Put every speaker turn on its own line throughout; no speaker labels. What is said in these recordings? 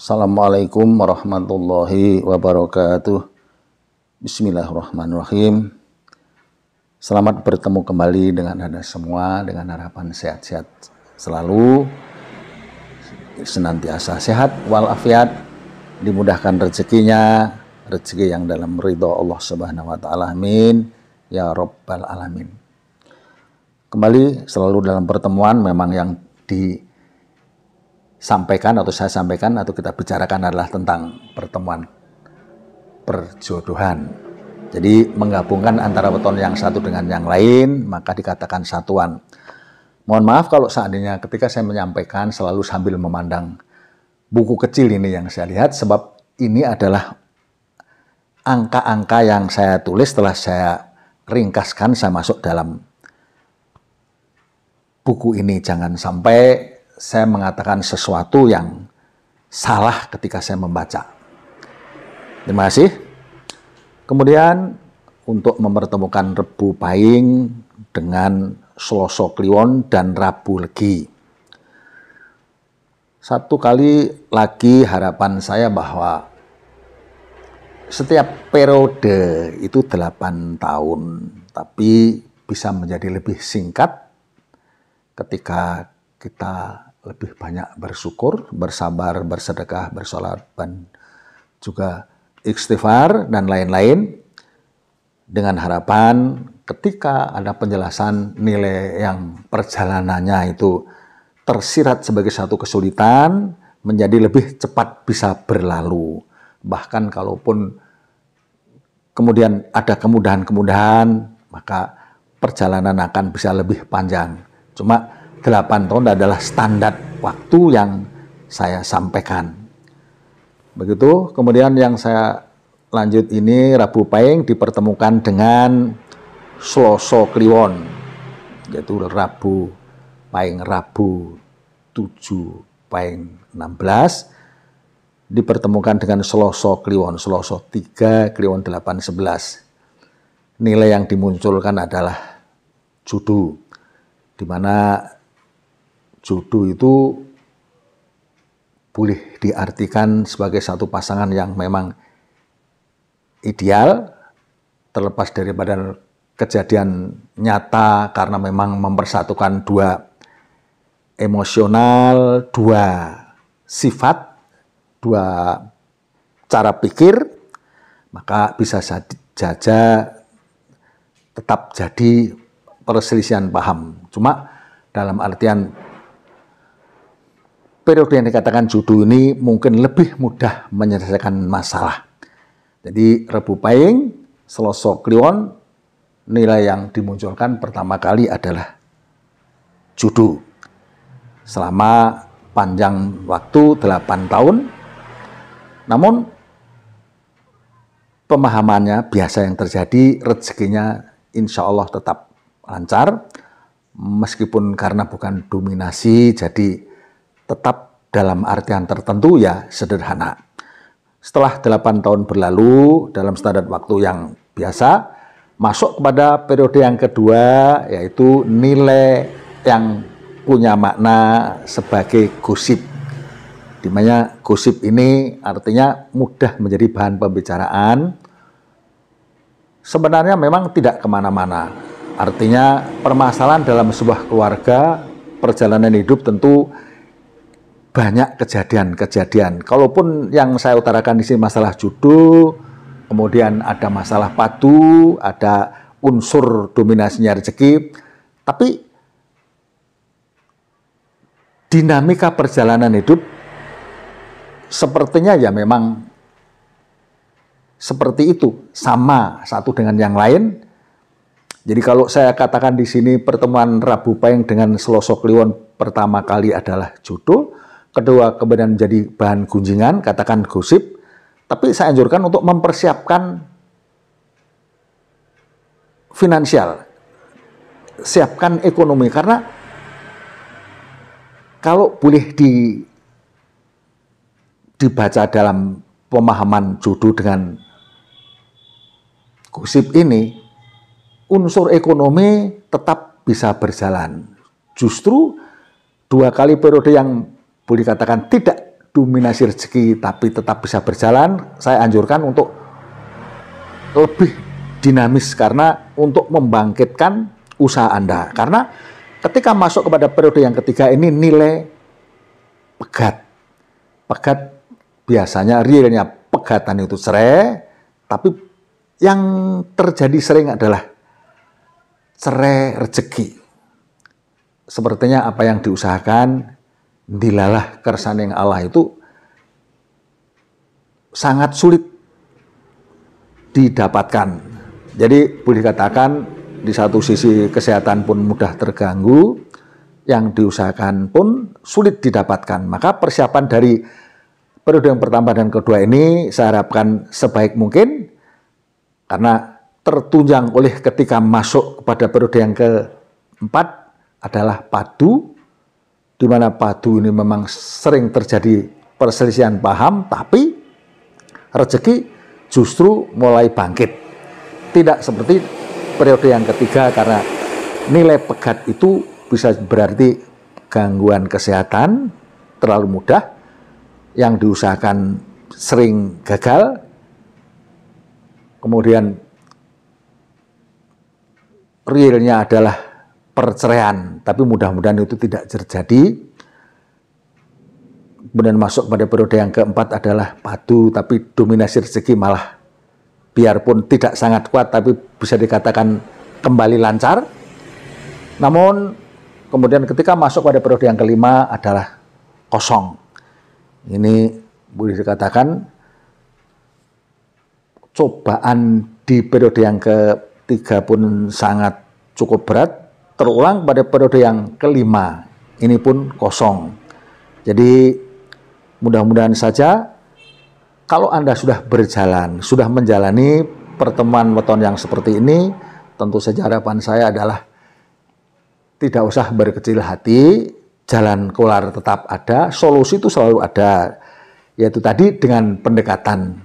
Assalamualaikum warahmatullahi wabarakatuh. Bismillahirrahmanirrahim. Selamat bertemu kembali dengan Anda semua, dengan harapan sehat-sehat selalu, senantiasa sehat walafiat, dimudahkan rezekinya, rezeki yang dalam ridho Allah Subhanahu wa taala. Amin ya rabbal alamin. Kembali selalu dalam pertemuan memang yang disampaikan atau saya sampaikan atau kita bicarakan adalah tentang pertemuan perjodohan. Jadi menggabungkan antara weton yang satu dengan yang lain maka dikatakan satuan. Mohon maaf kalau seandainya ketika saya menyampaikan selalu sambil memandang buku kecil ini yang saya lihat, sebab ini adalah angka-angka yang saya tulis setelah saya ringkaskan, saya masuk dalam buku ini. Jangan sampai saya mengatakan sesuatu yang salah ketika saya membaca. Terima kasih. Kemudian untuk mempertemukan Rebu Pahing dengan Selasa Kliwon dan Rabu Legi. Satu kali lagi harapan saya bahwa setiap periode itu 8 tahun, tapi bisa menjadi lebih singkat ketika kita lebih banyak bersyukur, bersabar, bersedekah, bersolat, dan juga istighfar dan lain-lain, dengan harapan ketika ada penjelasan nilai yang perjalanannya itu tersirat sebagai satu kesulitan, menjadi lebih cepat bisa berlalu. Bahkan kalaupun kemudian ada kemudahan-kemudahan, maka perjalanan akan bisa lebih panjang. Cuma 8 tahun adalah standar waktu yang saya sampaikan. Begitu. Kemudian yang saya lanjut ini, Rabu Pahing dipertemukan dengan Selasa Kliwon, yaitu Rabu Pahing Rabu 7 Pahing 16 dipertemukan dengan Selasa Kliwon, Selasa 3 Kliwon 8 11. Nilai yang dimunculkan adalah judu, di mana judu itu boleh diartikan sebagai satu pasangan yang memang ideal, terlepas daripada kejadian nyata, karena memang mempersatukan dua emosional, dua sifat, dua cara pikir, maka bisa saja tetap jadi perselisihan paham. Cuma dalam artian periode yang dikatakan judu ini mungkin lebih mudah menyelesaikan masalah. Jadi Rebu Pahing, Selasa Kliwon, nilai yang dimunculkan pertama kali adalah judu. Selama panjang waktu 8 tahun, namun pemahamannya biasa yang terjadi, rezekinya insya Allah tetap lancar, meskipun karena bukan dominasi, jadi tetap dalam artian tertentu ya sederhana. Setelah 8 tahun berlalu dalam standar waktu yang biasa, masuk kepada periode yang kedua, yaitu nilai yang punya makna sebagai gosip. Di mana gosip ini artinya mudah menjadi bahan pembicaraan. Sebenarnya memang tidak kemana-mana. Artinya permasalahan dalam sebuah keluarga, perjalanan hidup tentu banyak kejadian-kejadian. Kalaupun yang saya utarakan di sini masalah judu, kemudian ada masalah padu, ada unsur dominasinya rezeki, tapi dinamika perjalanan hidup sepertinya ya memang seperti itu, sama satu dengan yang lain. Jadi kalau saya katakan di sini pertemuan Rabu Pahing dengan Selasa Kliwon pertama kali adalah judu, kedua kemudian menjadi bahan gunjingan, katakan gosip, tapi saya anjurkan untuk mempersiapkan finansial, siapkan ekonomi, karena kalau boleh dibaca dalam pemahaman judu dengan gosip ini, unsur ekonomi tetap bisa berjalan. Justru 2 kali periode yang boleh dikatakan tidak dominasi rezeki tapi tetap bisa berjalan, saya anjurkan untuk lebih dinamis karena untuk membangkitkan usaha Anda. Karena ketika masuk kepada periode yang ketiga ini nilai pegat. Pegat biasanya realnya pegatan itu cerai, tapi yang terjadi sering adalah cerai rezeki. Sepertinya apa yang diusahakan dilalah kersaning Allah itu sangat sulit didapatkan. Jadi boleh dikatakan di satu sisi kesehatan pun mudah terganggu, yang diusahakan pun sulit didapatkan. Maka persiapan dari periode yang pertama dan kedua ini saya harapkan sebaik mungkin, karena tertunjang oleh ketika masuk kepada periode yang keempat adalah padu, di mana padu ini memang sering terjadi perselisihan paham, tapi rezeki justru mulai bangkit. Tidak seperti periode yang ketiga, karena nilai pegat itu bisa berarti gangguan kesehatan terlalu mudah, yang diusahakan sering gagal, kemudian realnya adalah perceraian, tapi mudah-mudahan itu tidak terjadi. Kemudian masuk pada periode yang keempat adalah padu, tapi dominasi rezeki malah biarpun tidak sangat kuat, tapi bisa dikatakan kembali lancar. Namun kemudian ketika masuk pada periode yang kelima adalah kosong. Ini boleh dikatakan cobaan di periode yang ketiga pun sangat cukup berat, terulang pada periode yang kelima, ini pun kosong. Jadi mudah-mudahan saja kalau Anda sudah berjalan, sudah menjalani pertemuan weton yang seperti ini, tentu saja harapan saya adalah tidak usah berkecil hati, jalan keluar tetap ada, solusi itu selalu ada, yaitu tadi dengan pendekatan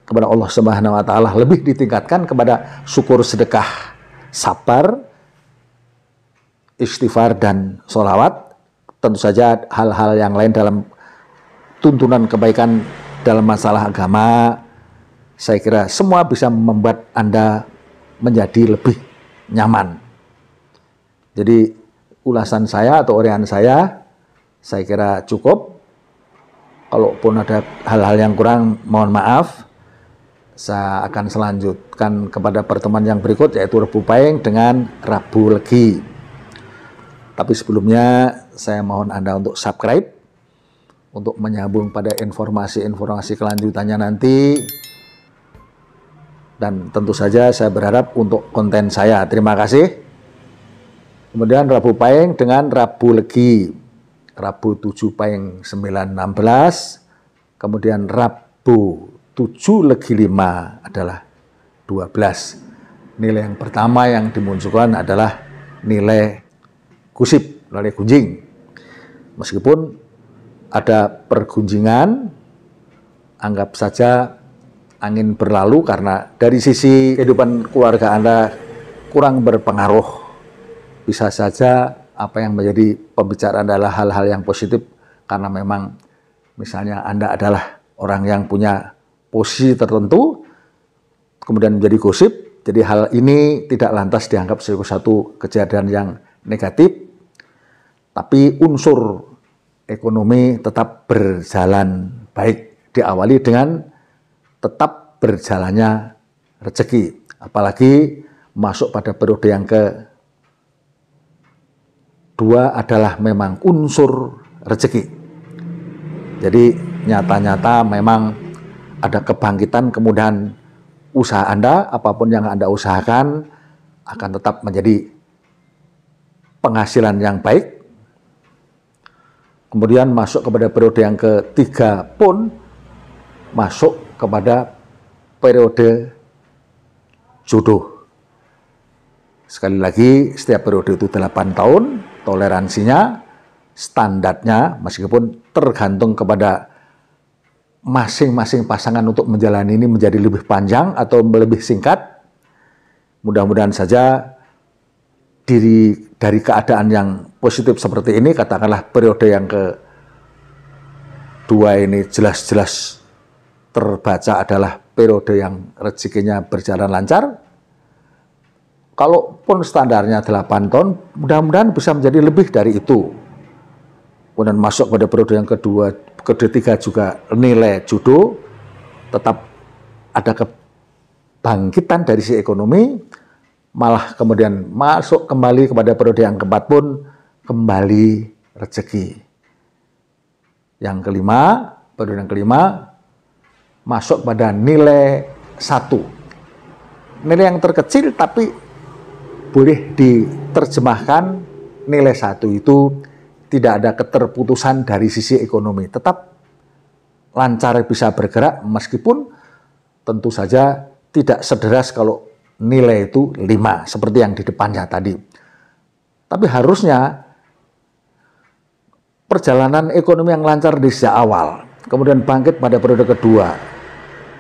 kepada Allah Subhanahu wa taala, lebih ditingkatkan kepada syukur, sedekah, sabar, istighfar dan sholawat. Tentu saja hal-hal yang lain dalam tuntunan kebaikan dalam masalah agama, saya kira semua bisa membuat Anda menjadi lebih nyaman. Jadi ulasan saya atau uraian saya kira cukup. Kalaupun ada hal-hal yang kurang, mohon maaf. Saya akan selanjutkan kepada pertemuan yang berikut, yaitu Rebu Pahing dengan Rabu Legi. Tapi sebelumnya saya mohon Anda untuk subscribe untuk menyambung pada informasi-informasi kelanjutannya nanti. Dan tentu saja saya berharap untuk konten saya. Terima kasih. Kemudian Rabu Pahing dengan Rabu Legi. Rabu 7 Pahing 9.16. Kemudian Rabu 7 Legi 5 adalah 12. Nilai yang pertama yang dimunculkan adalah nilai kusip, nilai gunjing. Meskipun ada pergunjingan, anggap saja angin berlalu, karena dari sisi kehidupan keluarga Anda kurang berpengaruh. Bisa saja apa yang menjadi pembicaraan adalah hal-hal yang positif, karena memang misalnya Anda adalah orang yang punya posisi tertentu, kemudian menjadi gosip. Jadi hal ini tidak lantas dianggap sebagai satu kejadian yang negatif, tapi unsur ekonomi tetap berjalan baik, diawali dengan tetap berjalannya rezeki. Apalagi masuk pada periode yang kedua adalah memang unsur rezeki. Jadi nyata-nyata memang ada kebangkitan, kemudian usaha Anda, apapun yang Anda usahakan akan tetap menjadi penghasilan yang baik. Kemudian masuk kepada periode yang ketiga pun masuk kepada periode jodoh. Sekali lagi, setiap periode itu 8 tahun, toleransinya, standarnya, meskipun tergantung kepada masing-masing pasangan untuk menjalani ini menjadi lebih panjang atau lebih singkat. Mudah-mudahan saja dari keadaan yang positif seperti ini, katakanlah periode yang kedua ini jelas-jelas terbaca adalah periode yang rezekinya berjalan lancar. Kalaupun standarnya 8 tahun, mudah-mudahan bisa menjadi lebih dari itu. Kemudian masuk pada periode yang kedua, ketiga juga nilai jodoh, tetap ada kebangkitan dari sisi ekonomi, malah kemudian masuk kembali kepada periode yang keempat pun kembali rezeki. Yang kelima, periode yang kelima, masuk pada nilai 1. Nilai yang terkecil tapi boleh diterjemahkan nilai 1 itu tidak ada keterputusan dari sisi ekonomi. Tetap lancar bisa bergerak meskipun tentu saja tidak sederas kalau nilai itu 5 seperti yang di depannya tadi. Tapi harusnya perjalanan ekonomi yang lancar di sejak awal, kemudian bangkit pada periode kedua,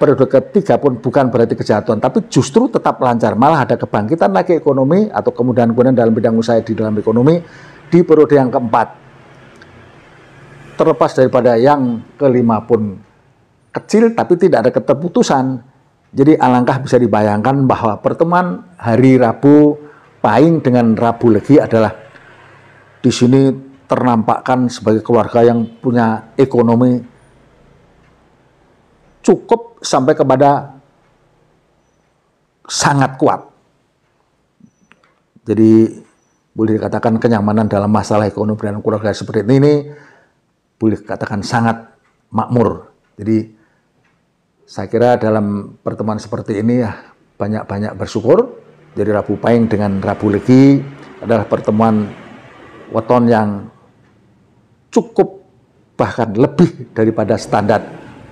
periode ketiga pun bukan berarti kejatuhan, tapi justru tetap lancar, malah ada kebangkitan lagi ekonomi atau kemudahan dalam bidang usaha di dalam ekonomi di periode yang keempat. Terlepas daripada yang kelima pun kecil, tapi tidak ada keterputusan. Jadi alangkah bisa dibayangkan bahwa pertemuan hari Rabu Pahing dengan Rabu Legi adalah di sini ternampakkan sebagai keluarga yang punya ekonomi cukup sampai kepada sangat kuat. Jadi boleh dikatakan kenyamanan dalam masalah ekonomi dan keluarga seperti ini boleh dikatakan sangat makmur. Jadi saya kira dalam pertemuan seperti ini ya banyak-banyak bersyukur. Jadi Rabu Pahing dengan Rabu Legi adalah pertemuan weton yang cukup bahkan lebih daripada standar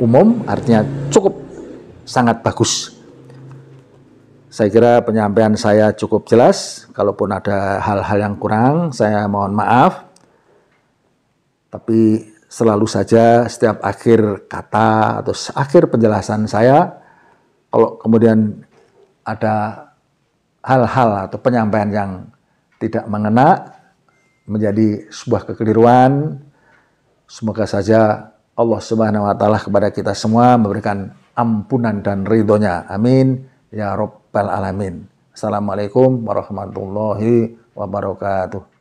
umum, artinya cukup sangat bagus. Saya kira penyampaian saya cukup jelas. Kalaupun ada hal-hal yang kurang, saya mohon maaf. Tapi selalu saja setiap akhir kata atau akhir penjelasan saya, kalau kemudian ada hal-hal atau penyampaian yang tidak mengena, menjadi sebuah kekeliruan, semoga saja Allah Subhanahu wa Ta'ala kepada kita semua memberikan ampunan dan ridhonya. Amin ya Rabbal Alamin. Assalamualaikum warahmatullahi wabarakatuh.